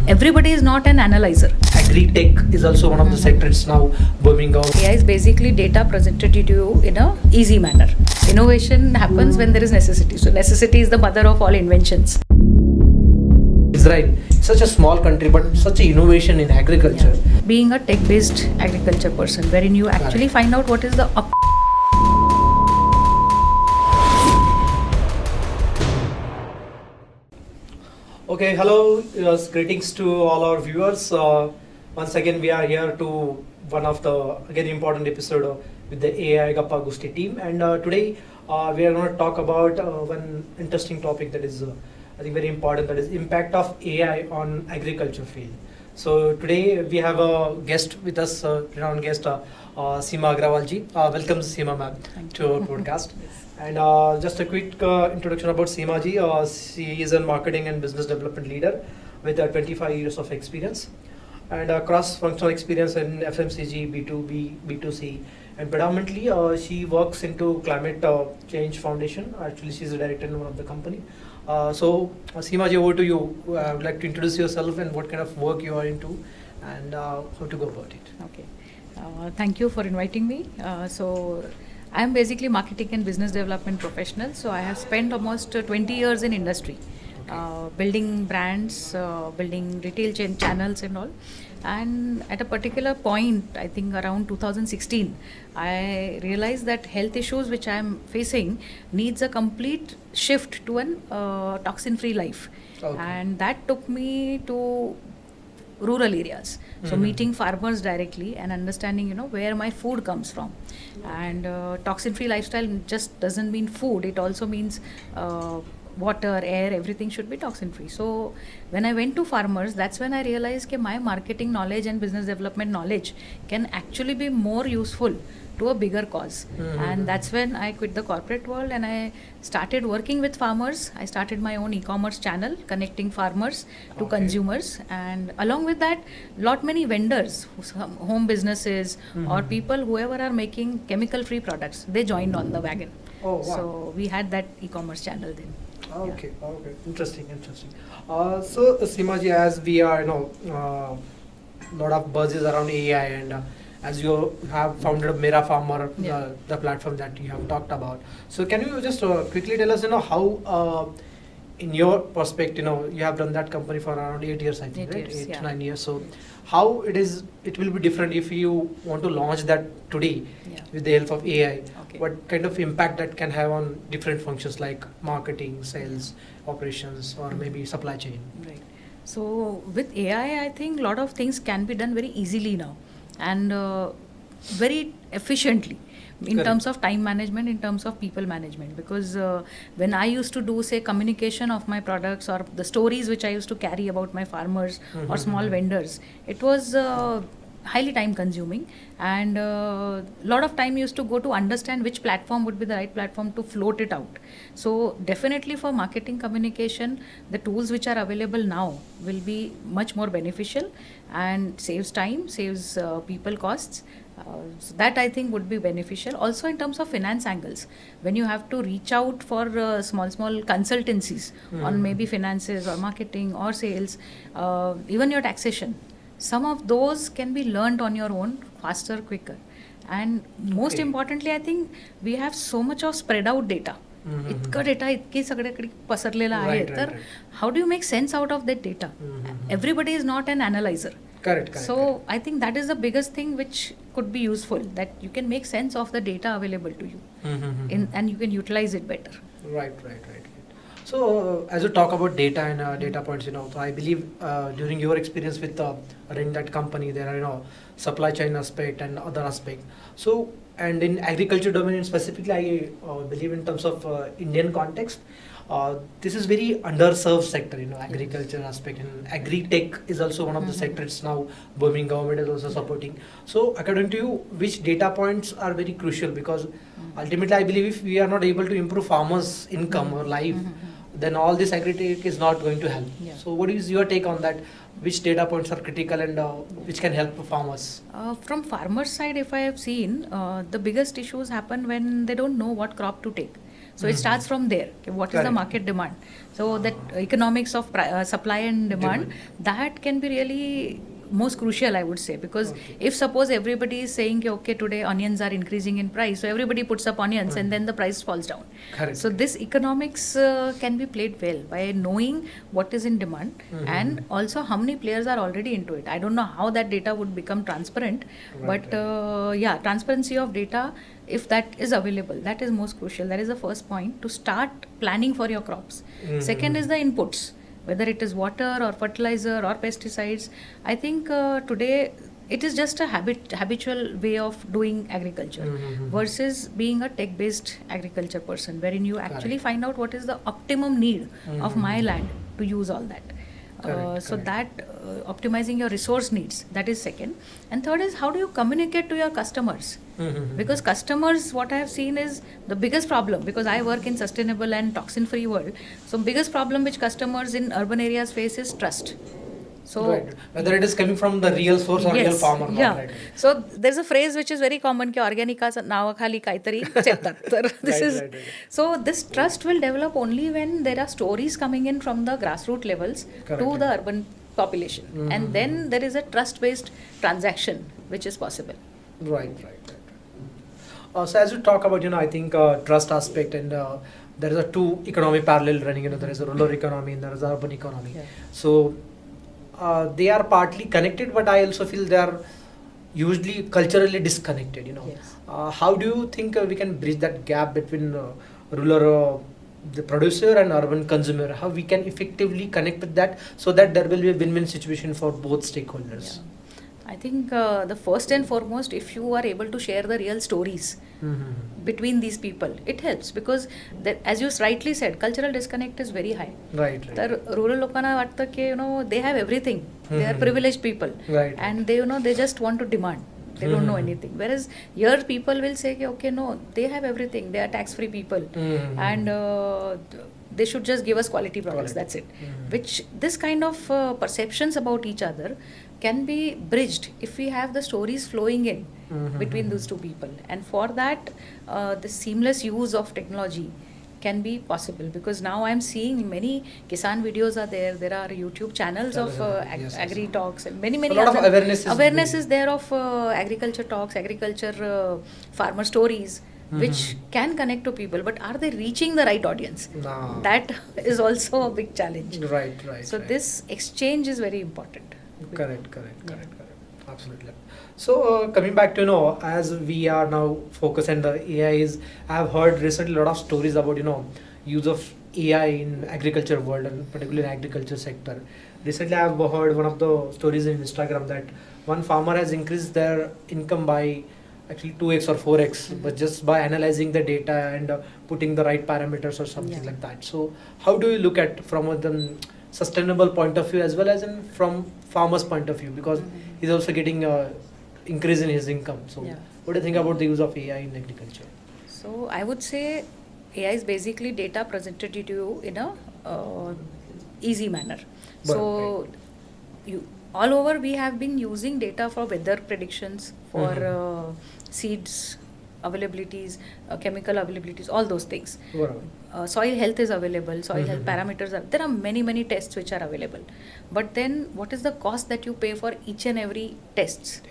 everybody is not an analyzer. Agri-tech is also one of the sectors now booming out. AI is basically data presented to you in a easy manner. Innovation happens when there is necessity. So necessity is the mother of all inventions. Israel, such a small country, but such an innovation in agriculture. Being a tech-based agriculture person, wherein you actually find out what is the Okay, hello, greetings to all our viewers. Once again, we are here to one of the again important episode with the AI Gappa Gusti team, and today we are going to talk about one interesting topic that is, I think, very important. That is impact of AI on agriculture field. So today we have a guest with us, renowned guest, Seema Agrawal ji. Welcome, Seema ma'am, to our podcast. And just a quick introduction about Seema ji. She is a marketing and business development leader with 25 years of experience and cross-functional experience in FMCG, B2B, B2C, and predominantly she works into climate change foundation. Actually, she's a director in one of the company. So Seema ji, over to you. I would like to introduce yourself and what kind of work you are into and how to go about it. Okay. Thank you for inviting me. So I am basically marketing and business development professional. So I have spent almost 20 years in industry, building brands, building retail channels and all. And at a particular point, I think around 2016, I realized that health issues which I am facing needs a complete shift to an toxin-free life. Okay. And that took me to rural areas. So meeting farmers directly and understanding, where my food comes from. And toxin-free lifestyle just doesn't mean food. It also means water, air, everything should be toxin-free. So when I went to farmers, that's when I realized that my marketing knowledge and business development knowledge can actually be more useful to a bigger cause. And that's when I quit the corporate world and I started working with farmers. I started my own e-commerce channel connecting farmers to consumers, and along with that, many vendors, home businesses or people, whoever are making chemical-free products, they joined on the wagon. Oh, wow. So we had that e-commerce channel then. Okay, interesting. So Seema ji, as we are, lot of buzz is around AI, and as you have founded Mera Farmer, the platform that you have talked about. So can you just quickly tell us, how, in your perspective, you have done that company for around 8 years, I think, 8 years, 8 to 9 years. So how it will be different if you want to launch that today with the help of AI? Okay. What kind of impact that can have on different functions like marketing, sales, operations, or maybe supply chain? Right. So with AI, I think a lot of things can be done very easily now and very efficiently in terms of time management, in terms of people management. Because when I used to do, say, communication of my products or the stories which I used to carry about my farmers or small vendors, it was highly time consuming, and a lot of time used to go to understand which platform would be the right platform to float it out. So definitely for marketing communication, the tools which are available now will be much more beneficial and saves time, saves people costs. So that I think would be beneficial. Also in terms of finance angles, when you have to reach out for small consultancies on maybe finances or marketing or sales, even your taxation, some of those can be learned on your own faster, quicker. And most importantly, I think we have so much of spread out data. इतका data इतकी सगळ्याकडे पसरलेला आहे, तर how do you make sense out of that data? Everybody is not an analyzer. Correct. So I think that is the biggest thing which could be useful, that you can make sense of the data available to you and you can utilize it better. Right. So as you talk about data and data points, so I believe during your experience with running that company, there are supply chain aspect and other aspect. So, and in agriculture domain specifically, I believe in terms of Indian context, this is very underserved sector, agriculture aspect, and agri-tech is also one of the sectors now booming. Government is also supporting. So according to you, which data points are very crucial? Because ultimately, I believe if we are not able to improve farmers' income or life, then all this agri-tech is not going to help. So what is your take on that? Which data points are critical and which can help farmers? From farmers' side, if I have seen, the biggest issues happen when they don't know what crop to take. So it starts from there. Okay, what is the Correct. market demand? So that economics of supply and demand, that can be really most crucial, I would say, because Okay. if suppose everybody is saying कि, okay, today onions are increasing in price, so everybody puts up onions and then the price falls down. Correct. So this economics can be played well by knowing what is in demand and also how many players are already into it. I don't know how that data would become transparent, Right, but yeah, transparency of data, if that is available, that is most crucial. That is the first point to start planning for your crops. Second is the inputs, whether it is water or fertilizer or pesticides. I think today it is just a habitual way of doing agriculture versus being a tech based agriculture person, wherein you actually find out what is the optimum need of my land to use all that. So that optimizing your resource needs, that is second. And third is how do you communicate to your customers, because customers, what I have seen is the biggest problem, because I work in sustainable and toxin free world. So biggest problem which customers in urban areas face is trust. So right. Whether it is coming from the real source or real farmer, not yeah. right. So there's a phrase which is very common ki organica nawakhali kaitari chetat. This Right, is right. so this trust will develop only when there are stories coming in from the grassroots levels Correct. to the urban population, and then there is a trust based transaction which is possible. Right. So as you talk about, I think trust aspect, and there is a two economy parallel running. There is a rural economy and there is a urban economy. Yeah. So they are partly connected, but I also feel they are usually culturally disconnected. Yes. How do you think we can bridge that gap between rural the producer and urban consumer? How we can effectively connect with that so that there will be a win-win situation for both stakeholders? Yeah. I think the first and foremost, if you are able to share the real stories between these people, it helps, because as you rightly said, cultural disconnect is very high. Right. तर rural लोकांना वाटतं की they have everything, they are privileged people, Right. and they just want to demand, they don't know anything, whereas here people will say कि, okay, no, they have everything, they are tax free people, and they should just give us quality products, that's it. Which this kind of perceptions about each other can be bridged if we have the stories flowing in between those two people, and for that the seamless use of technology can be possible, because now I'm seeing many Kisan videos are there are YouTube channels of agri talks, and many a lot other of awareness is there of agriculture talks, agriculture farmer stories, which can connect to people, but are they reaching the right audience? No. That is also a big challenge. Right. So this exchange is very important. Correct. Absolutely. So coming back to as we are now focused on the AI is, I have heard recently a lot of stories about use of AI in agriculture world, and particularly in agriculture sector. Recently I have heard one of the stories in Instagram that one farmer has increased their income by actually 2x or 4x, but just by analyzing the data and putting the right parameters or something like that. So how do you look at from a sustainable point of view as well as from farmer's point of view, because he's also getting increase in his income. So what do you think about the use of AI in agriculture? So I would say AI is basically data presented to you in a easy manner. So all over we have been using data for weather predictions, for seeds availabilities, chemical availabilities, all those things. Soil health is available, soil health parameters there are many tests which are available, but then what is the cost that you pay for each and every tests?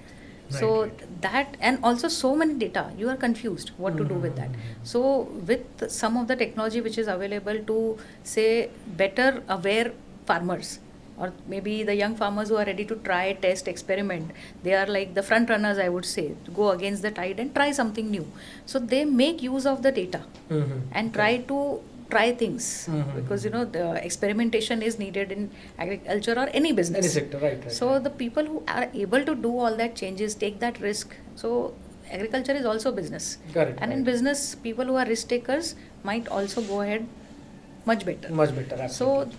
So that, and also so many data, you are confused what to do with that. So with some of the technology which is available to say better aware farmers, or maybe the young farmers who are ready to try, test, experiment, they are like the front runners, I would say, to go against the tide and try something new. So they make use of the data and try things, because the experimentation is needed in agriculture or any business, any sector, right. So the people who are able to do all that changes, take that risk. So agriculture is also business, correct, and in business, people who are risk takers might also go ahead much better, absolutely. So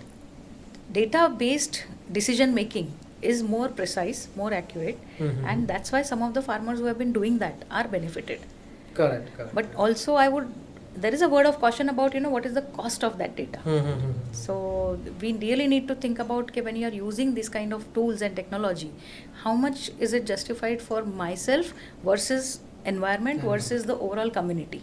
data based decision making is more precise, more accurate, and that's why some of the farmers who have been doing that are benefited. Correct. But also there is a word of caution about what is the cost of that data. So we really need to think about when you are using these kind of tools and technology, how much is it justified for myself versus environment versus the overall community.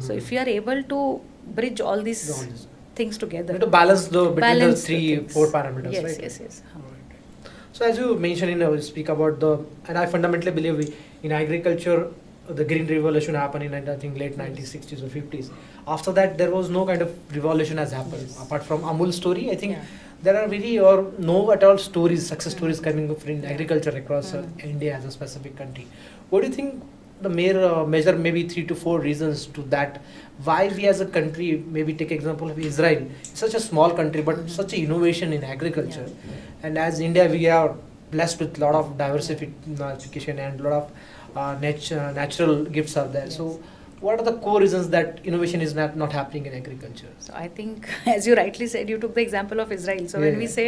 So if you are able to bridge all these All this. things together. To balance between Balance the three, things. 4 parameters, Yes, right? yes. Right. So as you mentioned, we speak about and I fundamentally believe in agriculture, the green revolution happened in I think late 90s, 60s or 50s. After that, there was no kind of revolution has happened. Yes. Apart from Amul story, I think Yeah. there are very or no at all stories, success stories Mm. coming from Yeah. agriculture across Mm. India as a specific country. What do you think the measure maybe 3 to 4 reasons to that? Why we as a country, maybe take example of Israel, such a small country but Mhm. such a innovation in agriculture, and as India we are blessed with lot of diversification and lot of natural gifts are there. Yes. So what are the core reasons that innovation is not happening in agriculture? So I think, as you rightly said, you took the example of Israel. So when we Yeah. say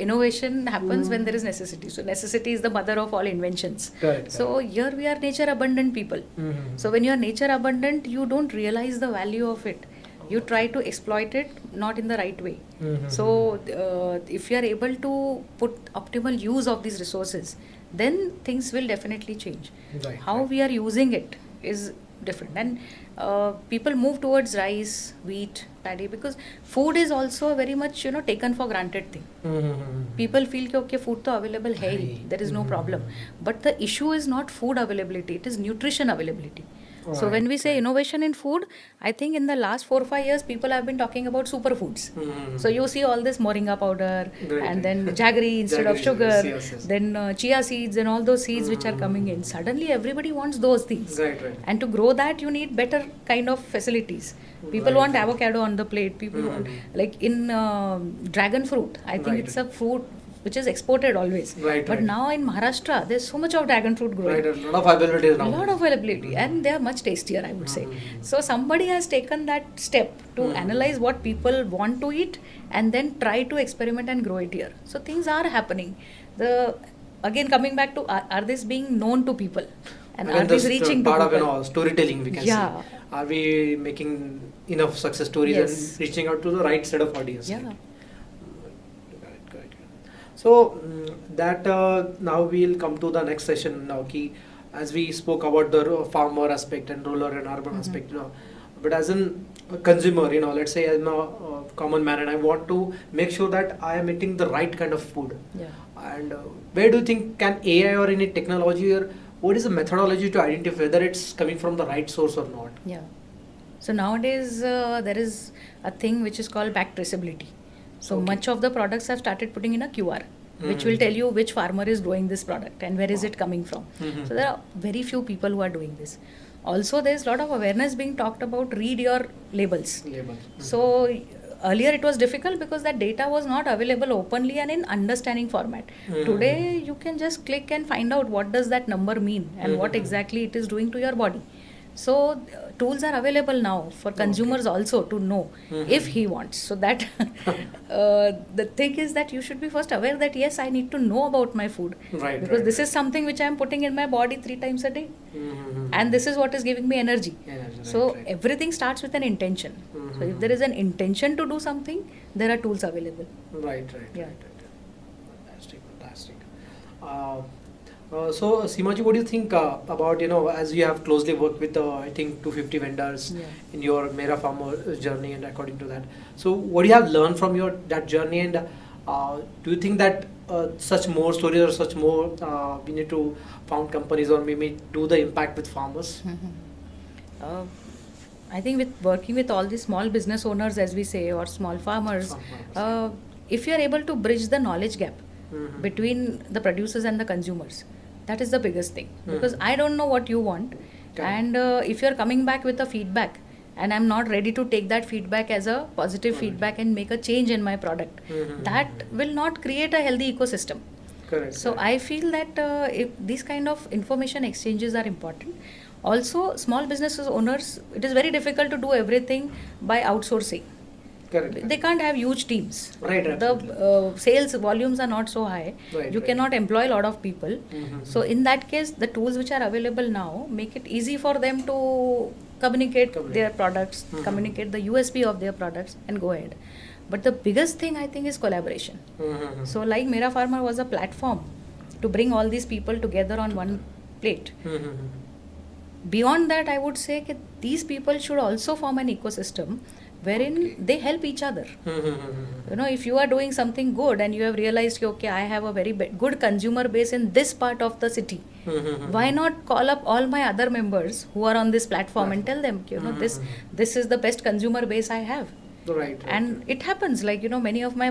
innovation happens when there is necessity. So necessity is the mother of all inventions. Correct. So here we are nature abundant people. Mhm. So when you are nature abundant, you don't realize the value of it. You try to exploit it not in the right way. Mhm. So if you are able to put optimal use of these resources, then things will definitely change. Right, How right. we are using it is different, and people move towards rice, wheat, paddy, because food is also a very much taken for granted thing. Mhm. People feel कि okay, food तो available है ही, there is no problem. But the issue is not food availability, it is nutrition availability. So when we say Right. innovation in food, I think in the last 4 or 5 years, people have been talking about superfoods. Mhm. So you see all this moringa powder, Right, and right. then jaggery instead of Jaggery, sugar, yes, yes. then chia seeds and all those seeds which are coming in. Suddenly everybody wants those things. Right, right. And to grow that, you need better kind of facilities. People Right, want right. avocado on the plate. People want, like in dragon fruit, I think Right, it's right. a fruit which is exported always. Right, But right. now in Maharashtra, there's so much of dragon fruit growing. Right, a lot of availability is A now. lot of availability, and they are much tastier, I would say. Mhm. So somebody has taken that step to Mhm. analyze what people want to eat and then try to experiment and grow it here. So things are happening. Again coming back to are this being known to people, and Again, are these the reaching to part people? of storytelling we can Yeah. say. Are we making enough success stories Yes. and reaching out to the right set of audience? Yeah. Correct. So that now we'll come to the next session now. As we spoke about the farmer aspect and rural and urban Mhm. aspect, but as a consumer, let's say I'm a common man and I want to make sure that I am eating the right kind of food. Yeah. And where do you think can AI or any technology, or what is the methodology to identify whether it's coming from the right source or not? Yeah. So nowadays there is a thing which is called back traceability. So Okay. much of the products have started putting in a QR, which will Mhm. tell you which farmer is growing this product and where is it coming from. Mhm. So there are very few people who are doing this. Also, there's a lot of awareness being talked about. Read your labels. Labels. So earlier it was difficult because that data was not available openly and in understanding format. Mhm. Today you can just click and find out what does that number mean and what Mhm. exactly it is doing to your body. So tools are available now for consumers also to know Mhm. if he wants. So that the thing is that you should be first aware that yes, I need to know about my food, Right, because right, this right. is something which I am putting in my body 3 times a day, Mhm. and this is what is giving me energy. Energy, So right, right. everything starts with an intention. So Mhm. if there is an intention to do something, there are tools available. Right, right, Yeah. right. Fantastic. So Seema ji, what do you think about, as you have closely worked with I think 250 vendors Yeah. in your Mera Farmer journey, and according to that, so what do you have learned from that journey, and do you think that such more stories or such more we need to found companies or maybe do the impact with farmers? I think with working with all these small business owners, as we say, or small farmers, if you are able to bridge the knowledge gap Mhm. between the producers and the consumers, that is the biggest thing. Because Mhm. I don't know what you want, Correct. and if you are coming back with a feedback, and I'm not ready to take that feedback as a positive Correct. feedback and make a change in my product, Mhm. that will not create a healthy ecosystem. Correct. So correct. I feel that if these kind of information exchanges are important. Also, small businesses owners, it is very difficult to do everything by outsourcing. Correct. They can't have huge teams. Right, The absolutely. sales volumes are not so high. Right, You right. cannot employ a lot of people. Mhm. So in that case, the tools which are available now make it easy for them to communicate their products, Mhm. communicate the USP of their products, and go ahead. But the biggest thing I think is collaboration. Mhm. So like Mera Farmer was a platform to bring all these people together on one plate. Mhm. Beyond that, I would say that these people should also form an ecosystem wherein Okay. they help each other. You know, if you are doing something good and you have realized, okay, I have a very good consumer base in this part of the city, why not call up all my other members who are on this platform and tell them, you know, this is the best consumer base I have. Right. And it happens, like, you know, many of my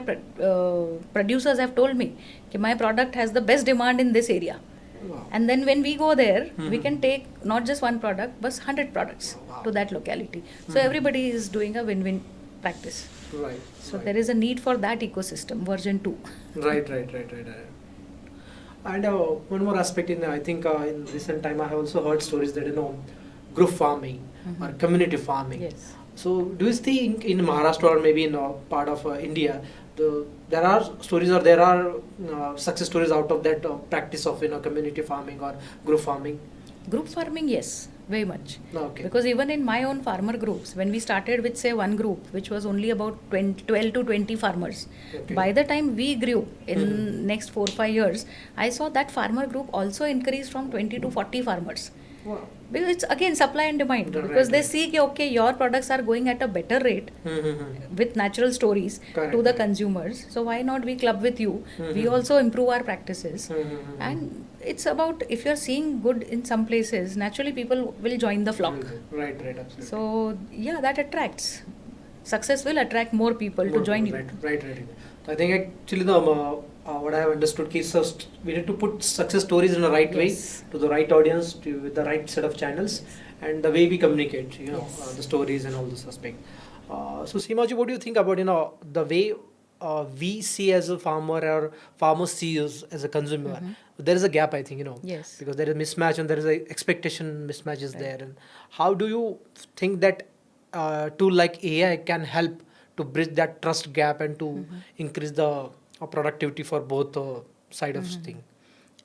producers have told me that my product has the best demand in this area. Wow. And then when we go there, we can take not just one product, but 100 products Wow. to that locality. So everybody is doing a win-win practice. Right. So there is a need for that ecosystem, version 2. Right. And one more aspect I think in recent time I have also heard stories that group farming or community farming. Yes. So do you think in Maharashtra or maybe in part of India, there are stories or there are success stories out of that practice of community farming or group farming? Group farming, yes, very much. Okay. Because even in my own farmer groups, when we started with, say, one group, which was only about 12 to 20 farmers, Okay. by the time we grew in next 4-5 years, I saw that farmer group also increased from 20 to 40 farmers. Wow. Because it's again supply and demand. Right, Because they right. see, okay, your products are going at a better rate with natural stories Correct, to the correct. consumers. So why not we club with you? We also improve our practices. And it's about, if you're seeing good in some places, naturally people will join the flock. Right, absolutely. So yeah, that attracts. Success will attract more people to join you. Right. So I think actually what I have understood is we need to put success stories in the right Yes. way to the right audience with the right set of channels and the way we communicate, Yes. the stories and all those aspects. So Seema ji, what do you think about the way we see as a farmer or farmer see us as a consumer? There is a gap, I think, Yes. because there is mismatch and there is a expectation mismatch is Right. there. And how do you think that tool like AI can help to bridge that trust gap and to increase the productivity for both side of thing?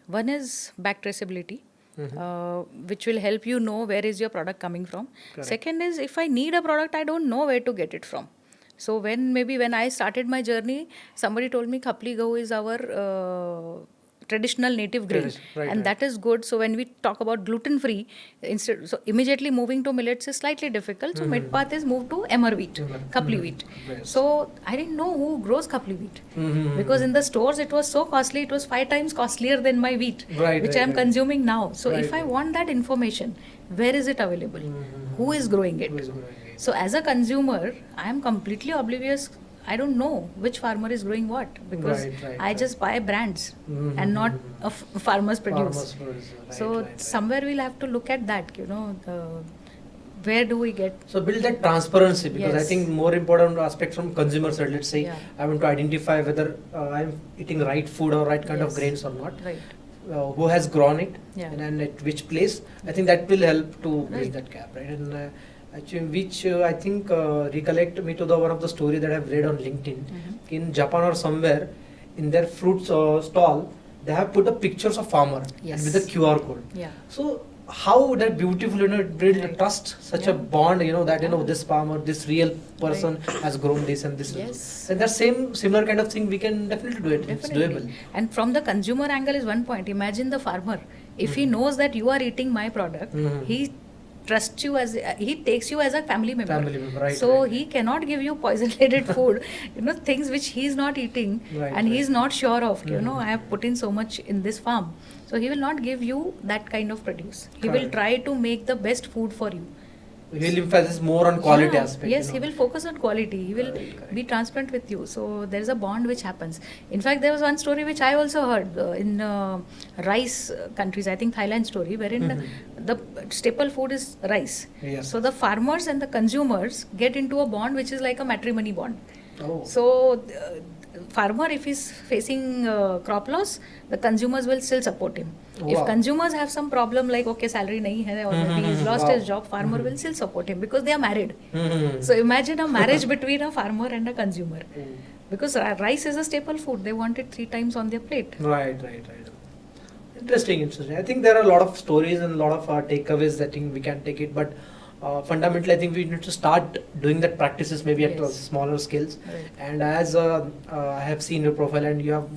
One is back traceability, which will help you know where is your product coming from. Correct. Second is, if I need a product, I don't know where to get it from. So when I started my journey, somebody told me khapli gahu is our traditional native grain, Right, and right. that is good. So when we talk about gluten free, so immediately moving to millets is slightly difficult. So mid path is moved to emmer wheat, khapli wheat. Yes. So I didn't know who grows khapli wheat, because in the stores it was so costly. It was 5 times costlier than my wheat, Right, which right, I am right. consuming now. So Right, if I right. want that information, where is it available? Who is growing it? Who is growing it? So as a consumer, I am completely oblivious. I don't know which farmer is growing what, because Right, I just buy brands and not a farmer's produce. So somewhere we'll have to look at that, where do we get? So build that transparency, because I Yes. think more important aspect from consumer side, let's say Yeah. I want to identify whether I'm eating right food or right kind of Yes. grains or not. Right. Who has grown it Yeah. and at which place. I think that will help to bridge Right. that gap, right? And actually, which I think recollect me to the one of the story that I've read on LinkedIn. In Japan or somewhere, in their fruits stall, they have put up pictures of farmer Yes. and with a QR code. Yeah. So how that beautiful, build Right. trust, such Yeah. a bond, that Yeah. this farmer, this real person has grown this and this. Yes. And that similar kind of thing we can definitely do it. It's Definitely. doable. And from the consumer angle is one point. Imagine the farmer. If he knows that you are eating my product, he trusts you he takes you as a family member. Family member, right, So right. he cannot give you poison-laden food, things which he is not eating Right, and he right. is not sure of. I have put in so much in this farm. So he will not give you that kind of produce. He will Correct. try to make the best food for you. He'll emphasize more on quality Yeah, aspect. Yes, he will focus on quality. He will Correct. be transparent with you. So there is a bond which happens. In fact, there was one story which I also heard in rice countries. I think Thailand story, wherein the staple food is rice. Yes. So the farmers and the consumers get into a bond which is like a matrimony bond. Oh. So farmer, if he's facing crop loss, the consumers will still support him. Wow. If consumers have some problem like, okay, salary nahi hai or maybe he's lost Wow. his job, farmer will still support him because they are married. Mhm. So imagine a marriage between a farmer and a consumer. Mm. Because rice is a staple food. They want it 3 times on their plate. Right. Interesting. I think there are a lot of stories and a lot of takeaways that I think we can take it, but fundamentally I think we need to start doing that practices maybe at Yes. smaller scales. Right. And as I have seen your profile and you have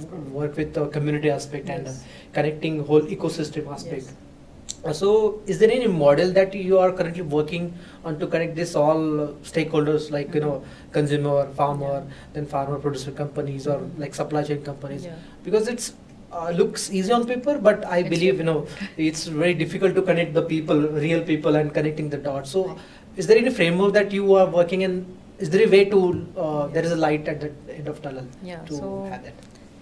worked with the community aspect and Yes. connecting whole ecosystem aspect. Yes. So, is there any model that you are currently working on to connect this all stakeholders, like consumer, farmer, then farmer producer companies, or like supply chain companies? Yeah. Because it's looks easy on paper, but I It's believe difficult. it's very difficult to connect the people, real people, and connecting the dots. So, is there any framework that you are working in? Is there a way to there is a light at the end of tunnel Yeah, to so have that?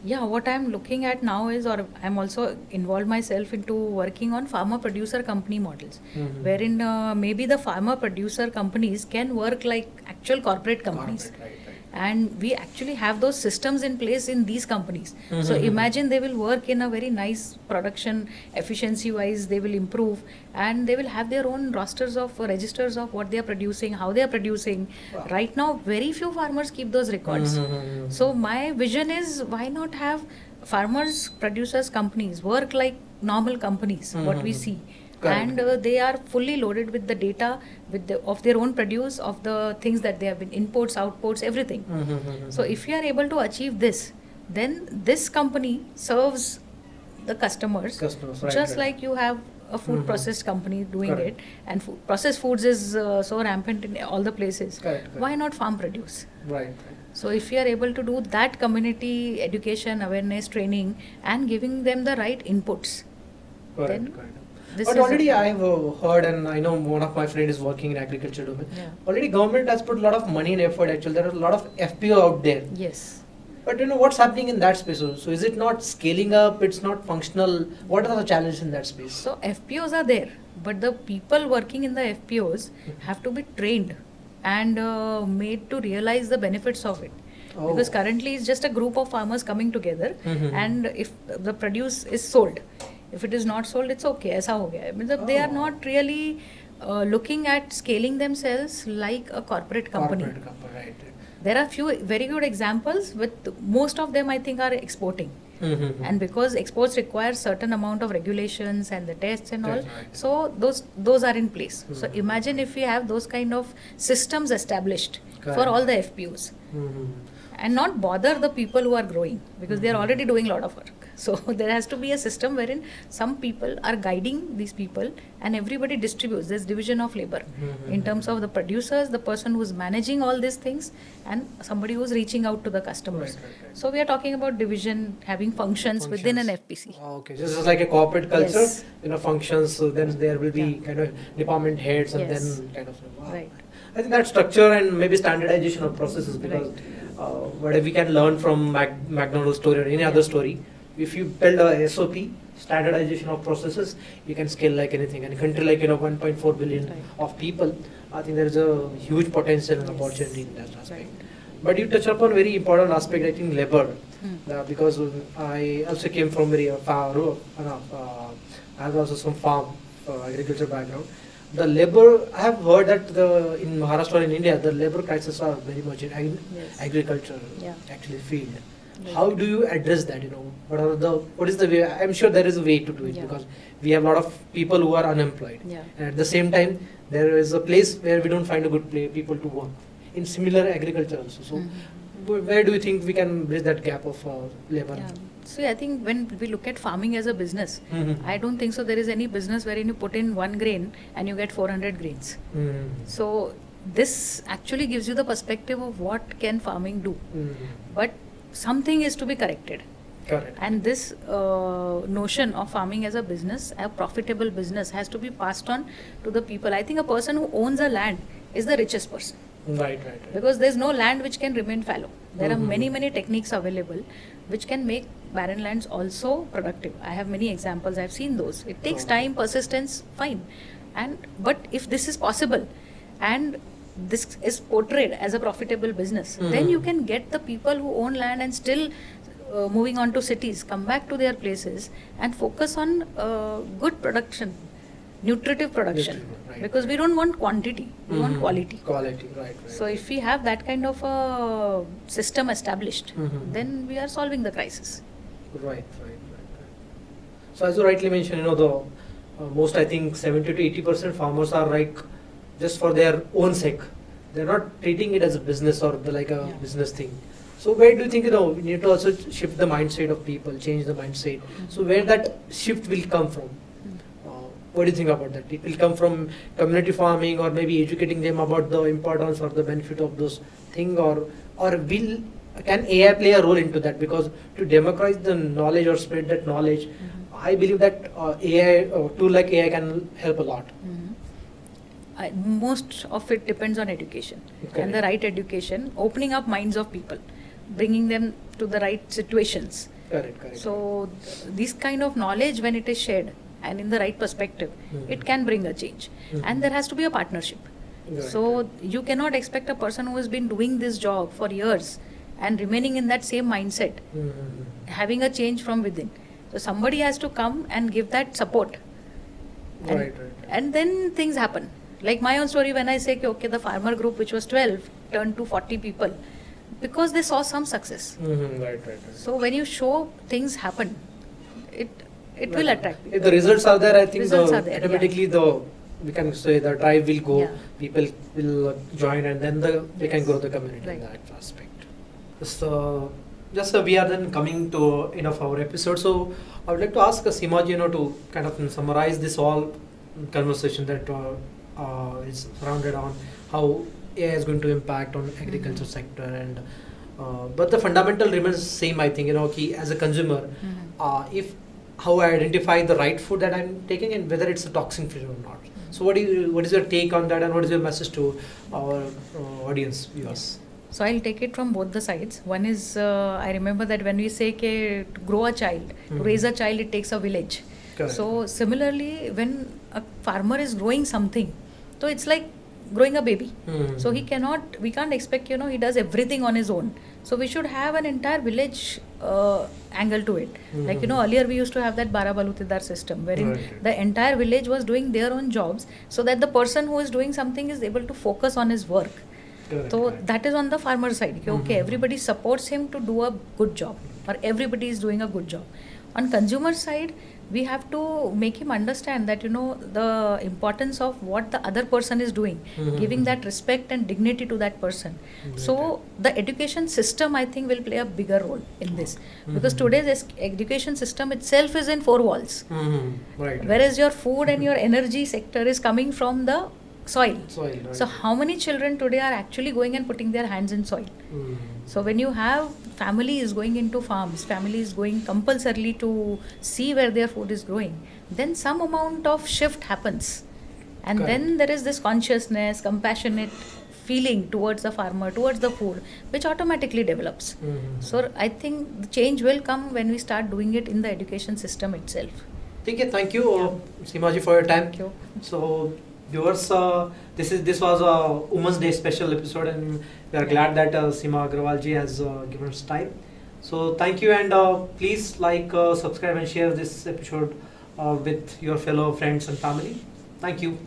yeah, what I'm looking at now is, or I'm also involved myself into working on farmer producer company models, Mhm. wherein maybe the farmer producer companies can work like actual corporate companies. Corporate, right, right. And we actually have those systems in place in these companies. So Mhm. imagine they will work in a very nice production, efficiency wise, they will improve, and they will have their own rosters of registers of what they are producing, how they are producing. Wow. Right now, very few farmers keep those records. Mhm. So my vision is, why not have farmers, producers, companies work like normal companies, what we Mhm. see, Correct. and they are fully loaded with the data, of their own produce, of the things that they have been inputs, outputs, everything. Mhm. So if you are able to achieve this, then this company serves the customers, Customers, right, just right. like you have a food Mhm. processed company doing Correct. it, and processed foods is so rampant in all the places. Correct, correct. Why not farm produce? Right, right. So if you are able to do that community education, awareness, training, and giving them the right inputs, Correct, then correct. this But is already I've heard, and I know one of my friends is working in agriculture domain. Yeah. Already government has put a lot of money and effort. Actually, there are a lot of FPO out there. Yes. But what's happening in that space? So is it not scaling up? It's not functional. What are the challenges in that space? So FPOs are there, but the people working in the FPOs have to be trained and made to realize the benefits of it. Oh. Because currently it's just a group of farmers coming together, Mhm. and if the produce is sold, if it is not sold, it's okay. ऐसा हो गया है. मतलब they are Oh. not really looking at scaling themselves like a corporate company. Corporate company, right. There are few very good examples, with most of them I think are exporting. Mhm. And because exports require certain amount of regulations and the tests and all, That's right. so those are in place. So Mhm. imagine if we have those kind of systems established for Correct. all the FPOs, Mhm. and not bother the people who are growing, because they are Mhm. already doing a lot of work. So there has to be a system wherein some people are guiding these people, and everybody distributes. There's division of labor Mhm. in terms of the producers, the person who's managing all these things, and somebody who's reaching out to the customers. Right, right, right. So we are talking about division, having functions within an FPC. Okay, just as like a corporate culture, Yes. functions. So then there will be Yeah. kind of department heads, and Yes. then kind of. Wow. Right. I think that structure and maybe standardization of processes, because whatever we can learn from McDonald's story or any other Yeah. story, if you build a SOP, standardization of processes, you can scale like anything. And a country like 1.4 billion Right. of people, I think there is a huge potential and Yes. opportunity in that aspect. Right. But you touch upon very important aspect, I think, labor. Hmm. Because I also came from very I have also some farm agriculture background. The labor, I have heard that in Maharashtra, in India, the labor crisis are very much in Yes. agriculture Yeah. actually field. Right. How do you address that? What is the way? I'm sure there is a way to do it, Yeah. because we have a lot of people who are unemployed, Yeah. and at the same time, there is a place where we don't find a good people to work in similar agriculture also. So, Mhm. where do you think we can bridge that gap of labor? Yeah. See, I think when we look at farming as a business, Mhm. I don't think so there is any business wherein you put in 1 grain and you get 400 grains. Mhm. So this actually gives you the perspective of what can farming do. Mhm. But something is to be corrected. Correct. And this notion of farming as a business, a profitable business, has to be passed on to the people. I think a person who owns a land is the richest person, Right, right. because there's no land which can remain fallow. There are Mhm. many techniques available which can make barren lands also productive. I have many examples. I've seen those. It takes Okay. time, persistence, fine. But if this is possible, and this is portrayed as a profitable business, then you Mhm. can get the people who own land and still moving on to cities, come back to their places and focus on good production, nutritive production. Nutritive, right, Because we right. don't want quantity, we want Mhm. quality. Quality, right, right. So if we have that kind of a system established, Mhm. then we are solving the crisis. Right. So as you rightly mentioned, the most, I think 70 to 80% farmers are like just for their own sake. They're not treating it as a business or like a Yeah. business thing. So where do you think we need to also shift the mindset of people, change the mindset? So where that shift will come from? What do you think about that? It will come from community farming, or maybe educating them about the importance or the benefit of those thing, or will can AI play a role into that? Because to democratize the knowledge or spread that knowledge, I believe that AI tool like AI can help a lot. Most of it depends on education Okay. and the right education, opening up minds of people, bringing them to the right situations. Correct. So this kind of knowledge, when it is shared and in the right perspective, it can bring a change. And there has to be a partnership. Right. So you cannot expect a person who has been doing this job for years and remaining in that same mindset, having a change from within. So somebody has to come and give that support. And, Right. and then things happen. Like my own story, when I say, okay, the farmer group, which was 12, turned to 40 people, because they saw some success. Right. So when you show things happen, it will attract people. If the results are there, I think Results are there, automatically we can say the drive will go, Yeah. people will join, and then we can Yes. grow the community in Right. that aspect. Just we are then coming to end of our episode. So I would like to ask Seema ji, to kind of summarize this all conversation that is surrounded on how AI is going to impact on agriculture sector, and but the fundamental remains same. I think ki as a consumer, if how I identify the right food that I'm taking and whether it's a toxic food or not. So what is your take on that, and what is your message to our audience viewers? So I'll take it from both the sides. One is, I remember that when we say to grow a child, to raise a child, it takes a village. Correct. So similarly, when a farmer is growing something, so it's like growing a baby. So we can't expect, he does everything on his own. So we should have an entire village angle to it. Like, earlier we used to have that Bara Balutidar system, wherein Right. the entire village was doing their own jobs, so that the person who is doing something is able to focus on his work. Correct, So correct. that is on the farmer side. Okay, everybody supports him to do a good job, or everybody is doing a good job. On consumer side, we have to make him understand that the importance of what the other person is doing, giving that respect and dignity to that person. So the education system, I think, will play a bigger role in this, because today's education system itself is in four walls, Right. whereas your food and your energy sector is coming from the soil. Soil, right. So how many children today are actually going and putting their hands in soil? So when you have families going into farms, families going compulsorily to see where their food is growing, then some amount of shift happens. And Correct. then there is this consciousness, compassionate feeling towards the farmer, towards the food, which automatically develops. So I think the change will come when we start doing it in the education system itself. Okay, thank you, Seema ji, for your time. Thank you. So, viewers, this was a Women's Day special episode, and we are glad that Seema Agrawal ji has given us time. So, thank you, and please like, subscribe, and share this episode with your fellow friends and family. Thank you.